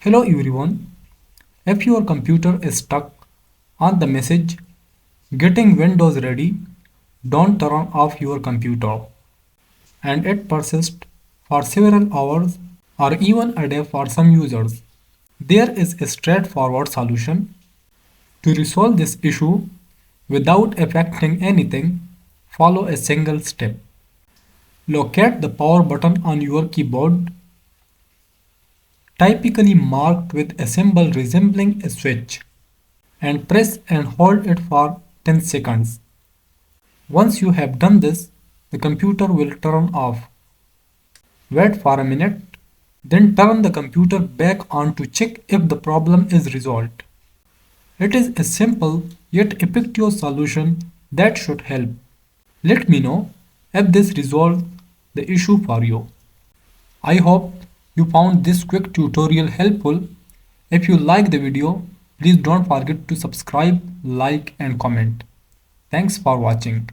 Hello everyone. If your computer is stuck on the message getting Windows ready, don't turn off your computer. And it persists for several hours or even a day for some users. There is a straightforward solution to resolve this issue without affecting anything. Follow a single step. Locate the power button on your keyboard, typically marked with a symbol resembling a switch, and press and hold it for 10 seconds. Once you have done this, the computer will turn off. Wait for a minute, then turn the computer back on to check if the problem is resolved. It is a simple yet effective solution that should help. Let me know if this resolves the issue for you. I hope you found this quick tutorial helpful. If you like the video, please don't forget to subscribe, like and comment. Thanks for watching.